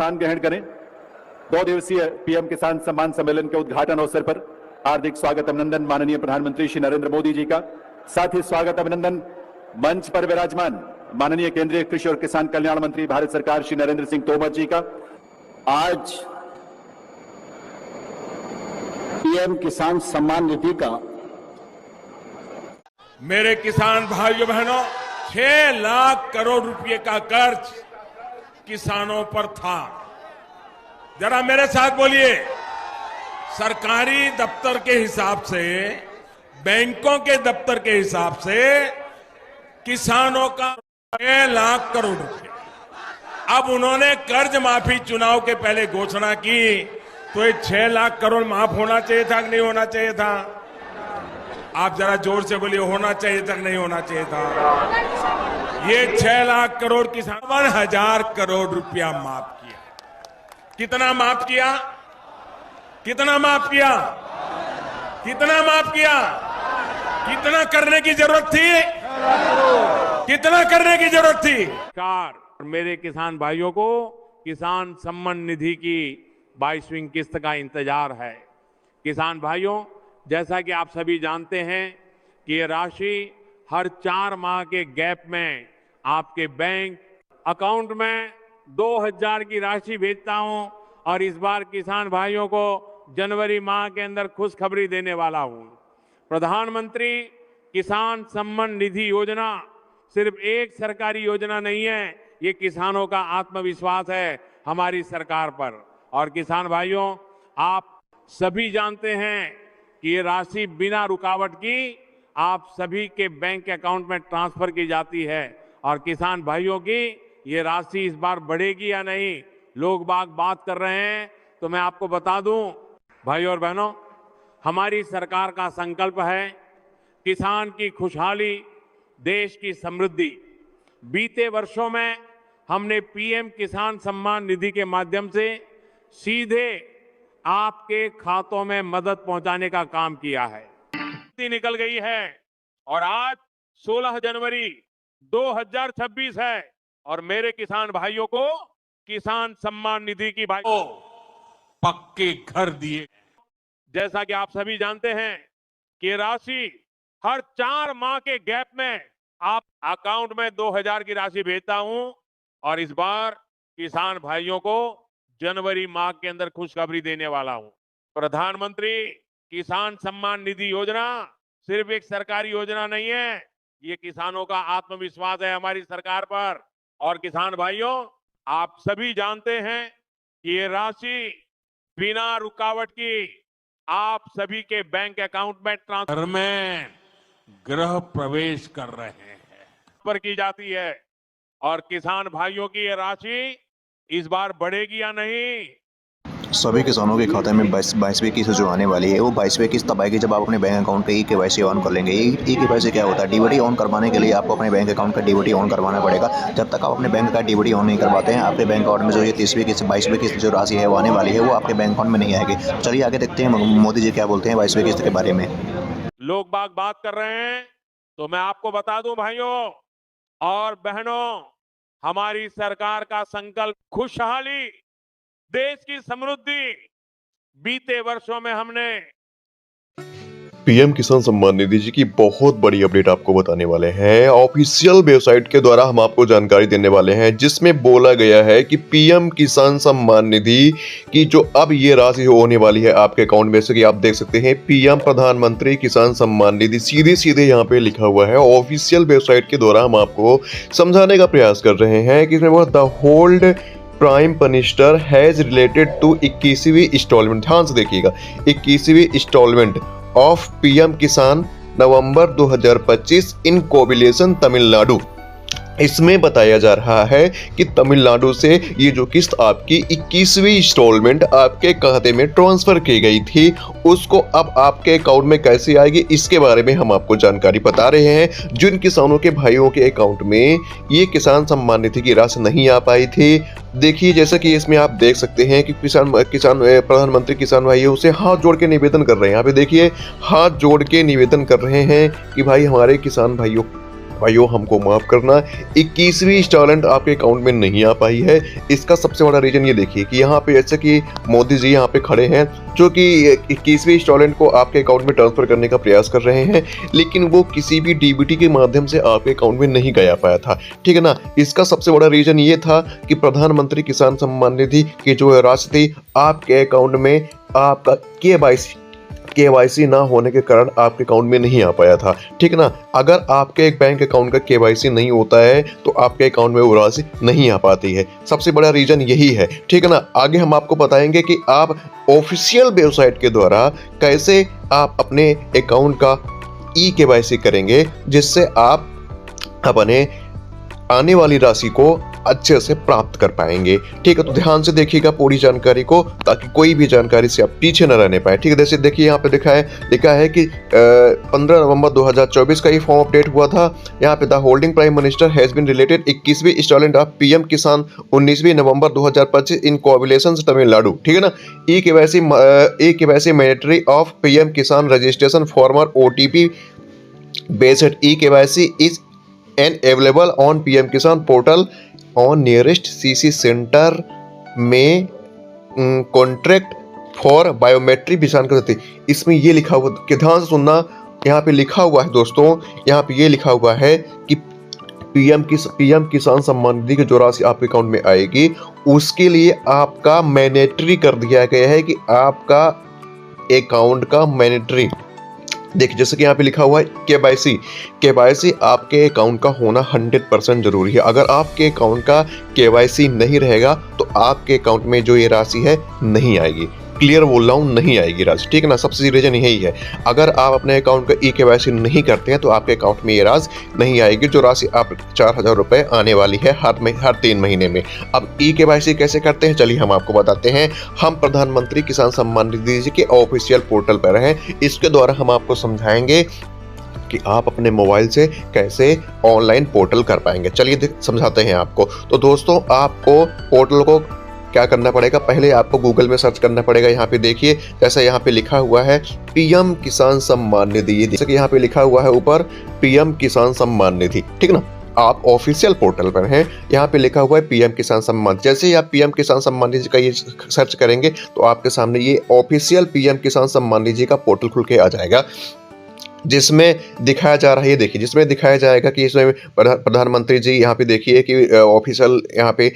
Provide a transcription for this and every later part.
स्थान ग्रहण करें। 2 दिवसीय पीएम किसान सम्मान सम्मेलन के उद्घाटन अवसर पर हार्दिक स्वागत अभिनंदन माननीय प्रधानमंत्री श्री नरेंद्र मोदी जी का। साथ ही स्वागत अभिनंदन मंच पर विराजमान माननीय केंद्रीय कृषि और किसान कल्याण मंत्री भारत सरकार श्री नरेंद्र सिंह तोमर जी का। आज पीएम किसान सम्मान निधि का मेरे किसान भाइयों बहनों 6 लाख करोड़ रुपए का कर्ज किसानों पर था। जरा मेरे साथ बोलिए, सरकारी दफ्तर के हिसाब से, बैंकों के दफ्तर के हिसाब से किसानों का 6 लाख करोड़ रुपए। अब उन्होंने कर्ज माफी चुनाव के पहले घोषणा की, तो ये 6 लाख करोड़ माफ होना चाहिए था कि नहीं होना चाहिए था? आप जरा जोर से बोलिए, होना चाहिए था कि नहीं होना चाहिए था? ये 6 लाख करोड़ किसान 51,000 करोड़ रुपया माफ किया। कितना माफ किया? कितना माफ किया? कितना माफ किया? कितना करने की जरूरत थी? कितना करने की जरूरत थी? सरकार मेरे किसान भाइयों को किसान सम्मान निधि की 22वीं किस्त का इंतजार है। किसान भाइयों, जैसा कि आप सभी जानते हैं कि ये राशि हर 4 माह के गैप में आपके बैंक अकाउंट में 2,000 की राशि भेजता हूं, और इस बार किसान भाइयों को जनवरी माह के अंदर खुशखबरी देने वाला हूं। प्रधानमंत्री किसान सम्मान निधि योजना सिर्फ एक सरकारी योजना नहीं है, ये किसानों का आत्मविश्वास है हमारी सरकार पर। और किसान भाइयों, आप सभी जानते हैं कि ये राशि बिना रुकावट की आप सभी के बैंक अकाउंट में ट्रांसफर की जाती है। और किसान भाइयों की ये राशि इस बार बढ़ेगी या नहीं, लोग बात कर रहे हैं, तो मैं आपको बता दूं भाइयों और बहनों, हमारी सरकार का संकल्प है किसान की खुशहाली, देश की समृद्धि। बीते वर्षों में हमने पीएम किसान सम्मान निधि के माध्यम से सीधे आपके खातों में मदद पहुंचाने का काम किया है। निकल गई है और आज 16 जनवरी 2026 है और मेरे किसान भाइयों को किसान सम्मान निधि की पक्के घर दिए। जैसा कि आप सभी जानते हैं कि राशि हर 4 माह के गैप में आप अकाउंट में 2,000 की राशि भेजता हूं, और इस बार किसान भाइयों को जनवरी माह के अंदर खुशखबरी देने वाला हूं। प्रधानमंत्री किसान सम्मान निधि योजना सिर्फ एक सरकारी योजना नहीं है, ये किसानों का आत्मविश्वास है हमारी सरकार पर। और किसान भाइयों, आप सभी जानते हैं कि ये राशि बिना रुकावट की आप सभी के बैंक अकाउंट में ट्रांसफर में गृह प्रवेश कर रहे हैं पर की जाती है। और किसान भाइयों की ये राशि इस बार बढ़ेगी या नहीं? सभी किसानों के खाते में 22वीं किस्त जो आने वाली है, वो 22वीं किस्त तब आएगी जब आप अपने बैंक अकाउंट पे ई-केवाईसी ऑन कर लेंगे। ई-केवाईसी क्या होता है? डीबीटी ऑन करवाने के लिए आपको अपने बैंक अकाउंट का डीबीटी ऑन करवाना पड़ेगा। जब तक आप अपने बैंक का डीबीटी ऑन नहीं करवाते हैं, आपके बैंक अकाउंट में जो ये 30वीं किस्त 22वीं किस्त जो राशि है वो आने वाली है, वो आपके बैंक अकाउंट में नहीं आएगी। चलिए आगे देखते हैं मोदी जी क्या बोलते हैं 22वीं किस्त के बारे में। लोग बात कर रहे हैं, तो मैं आपको बता दूं भाइयों और बहनों, हमारी सरकार का संकल्प खुशहाली, देश की समृद्धि। बीते वर्षों में हमने पीएम किसान सम्मान निधि जी की बहुत बड़ी अपडेट आपको बताने वाले हैं। ऑफिशियल वेबसाइट के द्वारा हम आपको जानकारी देने वाले हैं, जिसमें बोला गया है कि पीएम किसान सम्मान निधि की जो अब ये राशि होने वाली है आपके अकाउंट में, से कि आप देख सकते हैं पीएम प्रधानमंत्री किसान सम्मान निधि सीधे यहाँ पे लिखा हुआ है। ऑफिशियल वेबसाइट के द्वारा हम आपको समझाने का प्रयास कर रहे हैं कि इसमें the hold prime minister has related to 21वीं इंस्टॉलमेंट। ध्यान से देखिएगा, 21वीं इंस्टॉलमेंट ऑफ पीएम किसान नवंबर 2025 इन कोविलेशन तमिलनाडु। इसमें बताया जा रहा है कि तमिलनाडु से ये जो किस्त आपकी 21वीं इंस्टॉलमेंट आपके खाते में ट्रांसफर की गई थी, उसको अब आपके अकाउंट में कैसे आएगी, इसके बारे में हम आपको जानकारी बता रहे हैं। जिन किसानों के भाइयों के अकाउंट में ये किसान सम्मान निधि की राशि नहीं आ पाई थी, देखिए जैसा कि इसमें आप देख सकते हैं कि प्रधानमंत्री किसान भाइयों से हाथ जोड़ के निवेदन कर रहे हैं। यहाँ पे देखिए हाथ जोड़ के निवेदन कर रहे हैं कि भाई हमारे किसान भाइयों भाइयों हमको माफ़ करना, 21वीं इंस्टॉलमेंट आपके अकाउंट में नहीं आ पाई है। इसका सबसे बड़ा रीज़न ये देखिए कि यहाँ पे जैसे कि मोदी जी यहाँ पे खड़े हैं जो कि 21वीं इंस्टॉलमेंट को आपके अकाउंट में ट्रांसफ़र करने का प्रयास कर रहे हैं, लेकिन वो किसी भी डीबीटी के माध्यम से आपके अकाउंट में नहीं गया पाया था, ठीक है ना। इसका सबसे बड़ा रीज़न ये था कि प्रधानमंत्री किसान सम्मान निधि की जो राशि थी आपके अकाउंट में आपका केवाईसी ना होने के कारण आपके अकाउंट में नहीं आ पाया था, ठीक है ना। अगर आपके एक बैंक अकाउंट का केवाईसी नहीं होता है तो आपके अकाउंट में वो राशि नहीं आ पाती है। सबसे बड़ा रीजन यही है, ठीक है ना। आगे हम आपको बताएंगे कि आप ऑफिशियल वेबसाइट के द्वारा कैसे आप अपने अकाउंट का केवाईसी करेंगे, जिससे आप अपने आने वाली राशि को अच्छे से प्राप्त कर पाएंगे, ठीक है। तो ध्यान से देखिएगा पूरी जानकारी को, ताकि कोई भी जानकारी से आप पीछे न रहने पाए, ठीक है। जैसे देखिए यहाँ पे लिखा है कि 15 नवंबर 2024 का ये फॉर्म अपडेट हुआ था। यहाँ पे the holding prime minister has been related 21वीं इंस्टॉलमेंट ऑफ पीएम किसान 19वीं नवंबर 2025 इन कोविलेशन तमिलनाडु, ठीक है ना। E KYC mandatory of PM Kisan registration farmer OTP based e KYC is and available on PM Kisan portal on nearest CC centre में contract for biometric निशान कर देते। इसमें ये लिखा हुआ कि ध्यान से सुनना, यहाँ पे लिखा हुआ है दोस्तों, यहाँ पे ये लिखा हुआ है कि पीएम किसान सम्मान निधि की जो राशि आपके अकाउंट में आएगी उसके लिए आपका मैंडेटरी कर दिया गया है कि आपका अकाउंट का मैंडेटरी, देखिए जैसे कि यहाँ पे लिखा हुआ है केवाईसी आपके अकाउंट का होना 100% जरूरी है। अगर आपके अकाउंट का केवाईसी नहीं रहेगा तो आपके अकाउंट में जो ये राशि है नहीं आएगी। क्लियर बोल रहा हूँ, नहीं आएगी राशि, ठीक है ना। सबसे रीजन यही है, अगर आप अपने अकाउंट का केवाईसी नहीं करते हैं तो आपके अकाउंट में ये राशि नहीं आएगी, जो राशि आप 4000 रुपये आने वाली है हर 3 महीने में। अब केवाईसी कैसे करते हैं चलिए हम आपको बताते हैं। हम प्रधानमंत्री किसान सम्मान निधि जी के ऑफिशियल पोर्टल पर हैं, इसके द्वारा हम आपको समझाएंगे कि आप अपने मोबाइल से कैसे ऑनलाइन पोर्टल कर पाएंगे। चलिए समझाते हैं आपको। तो दोस्तों आपको पोर्टल को क्या करना पड़ेगा, पहले आपको गूगल में सर्च करना पड़ेगा। यहाँ पे देखिए जैसे यहाँ पे लिखा हुआ है पीएम किसान सम्मान निधि, जैसे कि यहाँ पे लिखा हुआ है ऊपर पीएम किसान सम्मान निधि, ठीक है ना। आप ऑफिशियल पोर्टल पर हैं, यहाँ पे लिखा हुआ है पीएम किसान सम्मान। जैसे ही आप पीएम किसान सम्मान निधि का ये सर्च करेंगे तो आपके सामने ये ऑफिशियल पीएम किसान सम्मान निधि का पोर्टल खुल के आ जाएगा, जिसमें दिखाया जा रहा है, ये देखिए जिसमें दिखाया जाएगा कि इसमें प्रधानमंत्री जी यहाँ पे देखिए कि ऑफिशियल यहाँ पे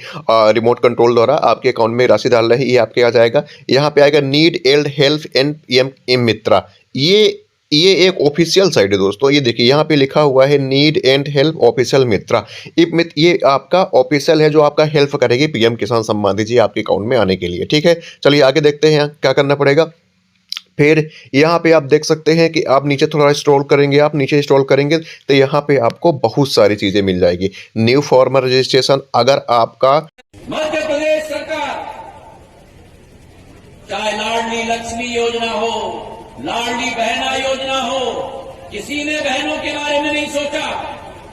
रिमोट कंट्रोल द्वारा आपके अकाउंट में राशि डाल रहे हैं। ये आपके आ जाएगा, यहाँ पे आएगा need aid help and PM Mitra. ये एक ऑफिशियल साइट है दोस्तों। ये देखिए यहाँ पे लिखा हुआ है नीड एंड हेल्प ऑफिशियल मित्रा। ये आपका ऑफिशियल है जो आपका हेल्प करेगी पीएम किसान सम्मान निधि आपके अकाउंट में आने के लिए, ठीक है। चलिए आगे देखते हैं क्या करना पड़ेगा। फिर यहाँ पे आप देख सकते हैं कि आप नीचे थोड़ा स्क्रॉल करेंगे, आप नीचे स्क्रॉल करेंगे तो यहाँ पे आपको बहुत सारी चीजें मिल जाएगी। न्यू फॉर्मर रजिस्ट्रेशन, अगर आपका मध्य प्रदेश सरकार चाहे लाडली लक्ष्मी योजना हो, लाडली बहना योजना हो, किसी ने बहनों के बारे में नहीं सोचा।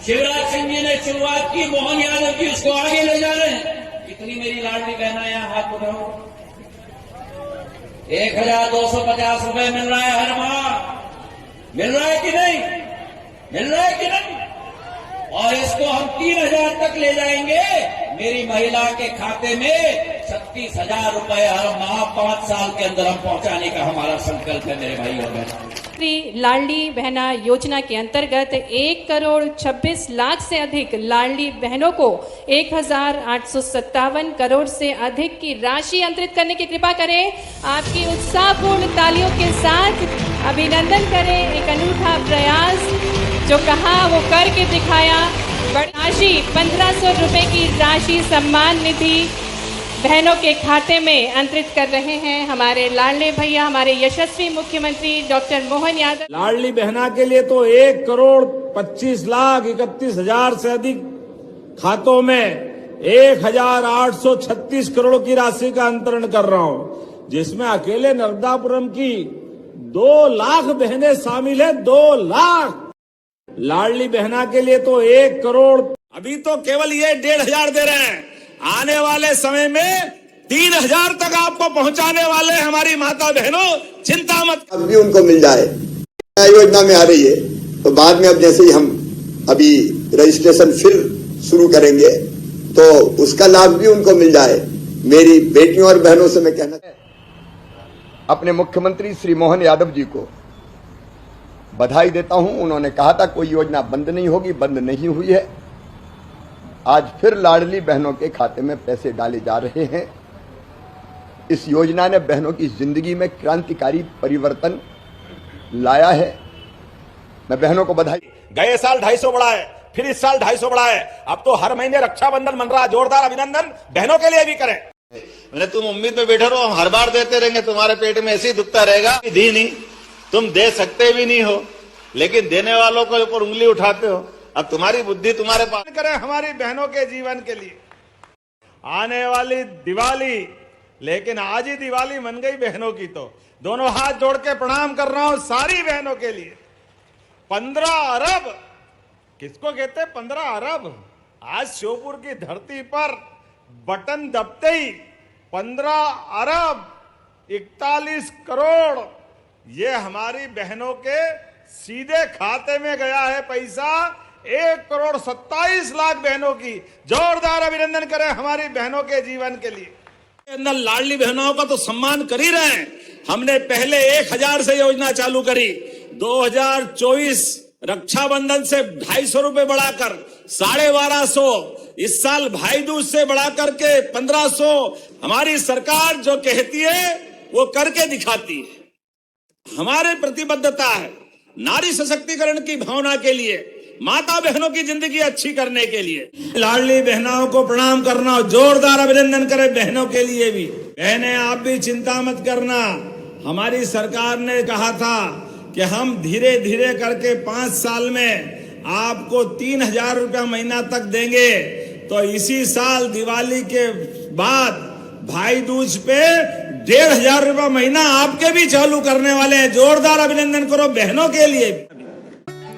शिवराज सिंह जी ने शुरुआत की, मोहन यादव जी उसको आगे ले जा रहे हैं। कितनी मेरी लाडली बहना यहाँ हाथ उठाओ। 1250 रुपए मिल रहा है हर माह, मिल रहा है कि नहीं, मिल रहा है कि नहीं। और इसको हम 3000 तक ले जाएंगे। मेरी महिला के खाते में 36,000 रुपए हर माह 5 साल के अंदर हम पहुंचाने का हमारा संकल्प है मेरे भाई और बहनों। लाडली बहना योजना के अंतर्गत 1,26 लाख से अधिक लाडली बहनों को 1,857 करोड़ से अधिक की राशि अंतरित करने की कृपा करें। आपकी उत्साहपूर्ण तालियों के साथ अभिनंदन करें। एक अनूठा प्रयास जो कहा वो करके दिखाया। बड़ी राशि 1500 रुपए की राशि सम्मान निधि बहनों के खाते में अंतरित कर रहे हैं हमारे लाडले भैया, हमारे यशस्वी मुख्यमंत्री डॉक्टर मोहन यादव। लाडली बहना के लिए तो 1,25,31,000 से अधिक खातों में 1,836 करोड़ की राशि का अंतरण कर रहा हूं, जिसमें अकेले नर्मदापुरम की 2 लाख बहनें शामिल है। 2 लाख लाडली बहना के लिए तो 1 करोड़। अभी तो केवल ये 1,500 दे रहे हैं, आने वाले समय में 3,000 तक आपको पहुंचाने वाले हमारी माता बहनों, चिंता मत। अब भी उनको मिल जाए योजना में आ रही है। तो बाद में अब जैसे ही हम अभी रजिस्ट्रेशन फिर शुरू करेंगे तो उसका लाभ भी उनको मिल जाए। मेरी बेटियों और बहनों से मैं कहना अपने मुख्यमंत्री श्री मोहन यादव जी को बधाई देता हूं। उन्होंने कहा था कोई योजना बंद नहीं होगी, बंद नहीं हुई है। आज फिर लाडली बहनों के खाते में पैसे डाले जा रहे हैं। इस योजना ने बहनों की जिंदगी में क्रांतिकारी परिवर्तन लाया है। मैं बहनों को बधाई। गए साल 250 बढ़ाए, फिर इस साल 250 बढ़ाए। अब तो हर महीने रक्षाबंधन बन रहा। जोरदार अभिनंदन बहनों के लिए भी करें। मैंने तुम उम्मीद में बैठे रहो, हम हर बार देते रहेंगे, तुम्हारे पेट में ऐसे ही दुखता रहेगा। दी नहीं, तुम दे सकते भी नहीं हो, लेकिन देने वालों के ऊपर उंगली उठाते हो। अब तुम्हारी बुद्धि तुम्हारे पास। करें हमारी बहनों के जीवन के लिए आने वाली दिवाली, लेकिन आज ही दिवाली मन गई बहनों की, तो दोनों हाथ जोड़ के प्रणाम कर रहा हूं सारी बहनों के लिए। 15 अरब किसको कहते हैं? 15 अरब। आज श्योपुर की धरती पर बटन दबते ही 15 अरब 41 करोड़ ये हमारी बहनों के सीधे खाते में गया है पैसा। 1,27,00,000 बहनों की जोरदार अभिनंदन करें हमारी बहनों के जीवन के लिए। अंदर लाडली बहनों का तो सम्मान कर ही रहे हैं। हमने पहले 1,000 से योजना चालू करी, 2024 रक्षाबंधन से 250 रुपए बढ़ाकर 1250, इस साल भाई दूज से बढ़ाकर के 1500। हमारी सरकार जो कहती है वो करके दिखाती है। हमारे प्रतिबद्धता है नारी सशक्तिकरण की भावना के लिए, माता बहनों की जिंदगी अच्छी करने के लिए। लाडली बहनों को प्रणाम करना, जोरदार अभिनंदन करें बहनों के लिए भी। बहनें आप भी चिंता मत करना। हमारी सरकार ने कहा था कि हम धीरे धीरे करके 5 साल में आपको 3,000 रुपया महीना तक देंगे। तो इसी साल दिवाली के बाद भाई दूज पे 1,500 रुपया महीना आपके भी चालू करने वाले हैं। जोरदार अभिनंदन करो बहनों के लिए।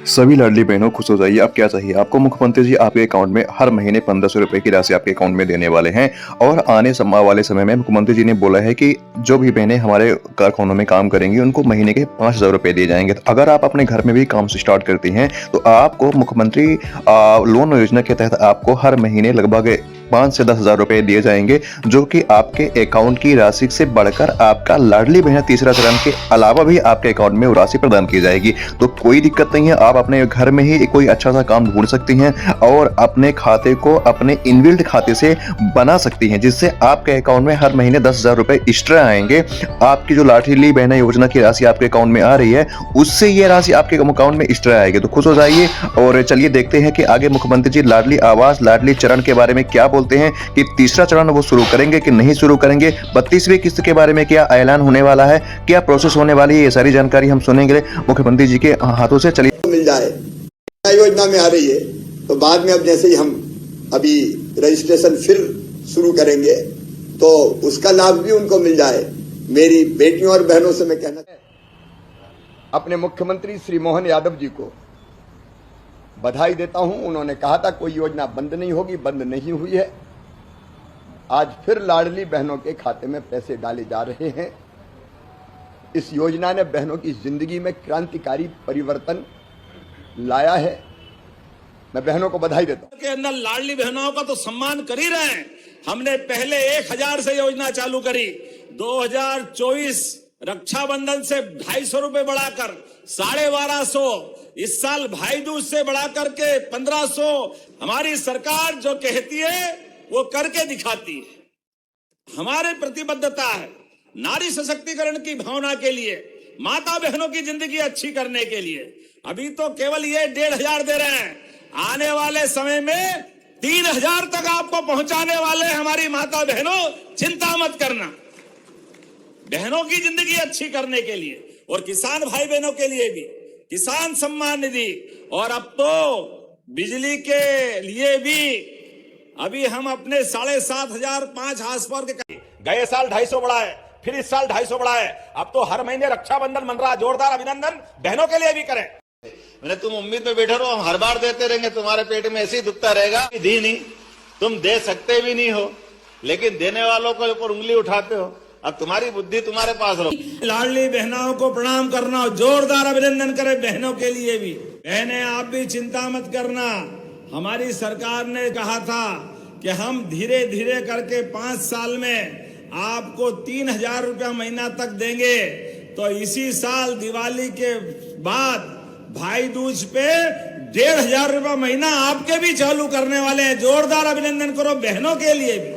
सभी लाडली बहनों खुश हो जाइए। अब क्या चाहिए आपको? मुख्यमंत्री जी आपके अकाउंट में हर महीने 1,500 रुपए की राशि आपके अकाउंट में देने वाले हैं। और आने वाले समय में मुख्यमंत्री जी ने बोला है कि जो भी बहनें हमारे कारखानों में काम करेंगी उनको महीने के 5,000 रुपए दिए जाएंगे। तो अगर आप अपने घर में भी काम स्टार्ट करती हैं तो आपको मुख्यमंत्री लोन योजना के तहत आपको हर महीने लगभग 5 से 10,000 रुपए दिए जाएंगे, जो कि आपके अकाउंट की राशि से बढ़कर आपका लाडली बहन तीसरा चरण के अलावा भी आपके अकाउंट में वो राशि प्रदान की जाएगी। तो कोई दिक्कत नहीं है, आप अपने घर में ही कोई अच्छा सा काम ढूंढ सकती हैं और अपने खाते को अपने इनबिल्ट खाते से बना सकती हैं, जिससे आपके अकाउंट में हर महीने 10,000 रुपए एक्स्ट्रा आएंगे। आपकी जो लाडली बहन योजना की राशि आपके अकाउंट में आ रही है उससे ये राशि आपके अकाउंट में एक्स्ट्रा आएगी। तो खुश हो जाइए। और चलिए देखते हैं कि आगे मुख्यमंत्री जी लाडली आवास लाडली चरण के बारे में क्या बोलते हैं, कि तीसरा चरण वो शुरू करेंगे कि नहीं शुरू करेंगे, 32वीं किस्त के बारे में क्या ऐलान होने वाला है, क्या प्रोसेस होने वाली है, ये सारी जानकारी हम सुनेंगे मुख्यमंत्री जी के हाथों से। चलिए मिल जाए योजना में आ रही है तो बाद में अब जैसे ही हम अभी रजिस्ट्रेशन फिर शुरू करेंगे तो उसका लाभ भी उनको मिल जाए। मेरी बेटियों और बहनों से मैं कहना अपने मुख्यमंत्री श्री मोहन यादव जी को बधाई देता हूं। उन्होंने कहा था कोई योजना बंद नहीं होगी, बंद नहीं हुई है। आज फिर लाडली बहनों के खाते में पैसे डाले जा रहे हैं। इस योजना ने बहनों की जिंदगी में क्रांतिकारी परिवर्तन लाया है। मैं बहनों को बधाई देता हूं। के अंदर लाडली बहनों का तो सम्मान कर ही रहे हैं। हमने पहले 1,000 से योजना चालू करी, 2024 रक्षाबंधन से 250 रुपए बढ़ाकर 1250, इस साल भाई दूज से बढ़ाकर के 1500। हमारी सरकार जो कहती है वो करके दिखाती है। हमारे प्रतिबद्धता है नारी सशक्तिकरण की भावना के लिए, माता बहनों की जिंदगी अच्छी करने के लिए। अभी तो केवल ये 1,500 दे रहे हैं, आने वाले समय में 3,000 तक आपको पहुंचाने वाले हमारी माता बहनों। चिंता मत करना, बहनों की जिंदगी अच्छी करने के लिए और किसान भाई बहनों के लिए भी किसान सम्मान निधि। और अब तो बिजली के लिए भी अभी हम अपने 7,500 5 हाउस पावर के गए साल 250 बढ़ाए, फिर इस साल 250 बढ़ाए। अब तो हर महीने रक्षाबंधन बन रहा। जोरदार अभिनंदन बहनों के लिए भी करें। मैंने तुम उम्मीद में बैठे रहो, हम हर बार देते रहेंगे, तुम्हारे पेट में ऐसे ही दुखता रहेगा। दी नहीं, तुम दे सकते भी नहीं हो, लेकिन देने वालों के ऊपर उंगली उठाते हो। अब तुम्हारी बुद्धि तुम्हारे पास रहो। लाडली बहनों को प्रणाम करना, जोरदार अभिनंदन करें बहनों के लिए भी। बहनें आप भी चिंता मत करना। हमारी सरकार ने कहा था कि हम धीरे धीरे करके 5 साल में आपको 3,000 रुपया महीना तक देंगे। तो इसी साल दिवाली के बाद भाई दूज पे 1,500 रुपया महीना आपके भी चालू करने वाले हैं। जोरदार अभिनंदन करो बहनों के लिए भी।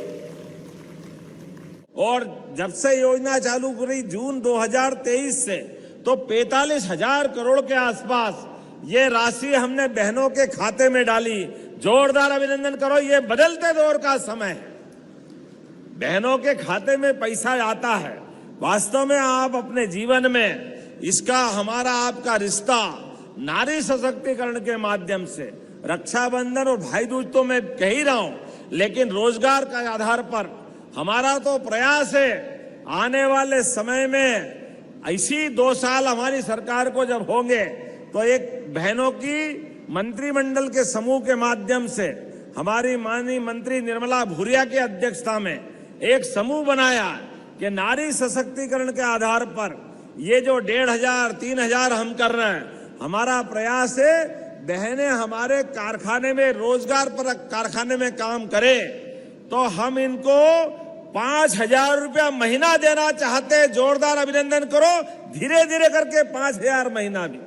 और जब से योजना चालू करी जून 2023 से, तो 45,000 करोड़ के आसपास ये राशि हमने बहनों के खाते में डाली। जोरदार अभिनंदन करो। ये बदलते दौर का समय है, बहनों के खाते में पैसा आता है। वास्तव में आप अपने जीवन में इसका हमारा आपका रिश्ता नारी सशक्तिकरण के माध्यम से, रक्षाबंधन और भाई दूज तो मैं कह ही रहा हूं, लेकिन रोजगार के आधार पर हमारा तो प्रयास है आने वाले समय में ऐसी 2 साल हमारी सरकार को जब होंगे तो एक बहनों की मंत्रिमंडल के समूह के माध्यम से हमारी माननीय मंत्री निर्मला भूरिया की अध्यक्षता में एक समूह बनाया कि नारी सशक्तिकरण के आधार पर ये जो 1,500 3,000 हम कर रहे हैं, हमारा प्रयास है बहनें हमारे कारखाने में रोजगार पर कारखाने में काम करें तो हम इनको 5,000 रुपया महीना देना चाहते हैं। जोरदार अभिनंदन करो। धीरे धीरे करके 5,000 महीना भी।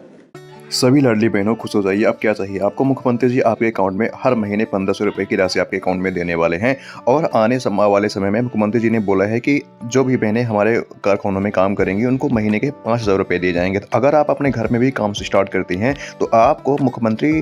सभी लाडली बहनों खुश हो जाइए। अब क्या चाहिए आपको? मुख्यमंत्री जी आपके अकाउंट में हर महीने 1,500 रुपये की राशि आपके अकाउंट में देने वाले हैं। और आने वाले समय में मुख्यमंत्री जी ने बोला है कि जो भी बहनें हमारे कारखानों में काम करेंगी उनको महीने के 5,000 रुपये दिए जाएंगे। तो अगर आप अपने घर में भी काम स्टार्ट करती हैं तो आपको मुख्यमंत्री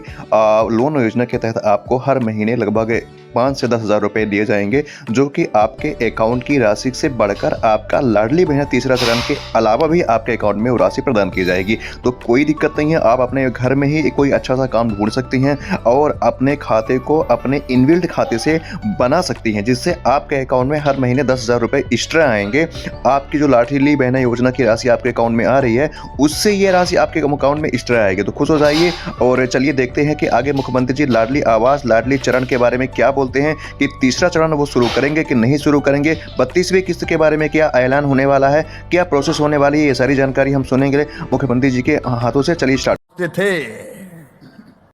लोन योजना के तहत आपको हर महीने लगभग 5 से 10,000 रुपये दिए जाएंगे, जो कि आपके अकाउंट की राशि से बढ़कर आपका लाडली बहन तीसरा चरण के अलावा भी आपके अकाउंट में वो राशि प्रदान की जाएगी। तो कोई दिक्कत नहीं है, आप अपने घर में ही कोई अच्छा सा काम ढूंढ सकती हैं और अपने खाते को अपने इनबिल्ट खाते से बना सकती हैं, जिससे आपके अकाउंट में हर महीने 10,000 रुपये एक्स्ट्रा आएंगे। आपकी जो लाडली बहन योजना की राशि आपके अकाउंट में आ रही है उससे ये राशि आपके अकाउंट में एक्स्ट्रा आएगी। तो खुश हो जाइए। और चलिए देखते हैं कि आगे मुख्यमंत्री जी लाडली आवास लाडली चरण के बारे में क्या बोलते हैं, कि तीसरा चरण वो शुरू करेंगे कि नहीं शुरू करेंगे, 32वीं किस्त के बारे में क्या ऐलान होने वाला है, क्या प्रोसेस होने वाली है, ये सारी जानकारी हम सुनेंगे मुख्यमंत्री जी के हाथों से। चलिए स्टार्ट थे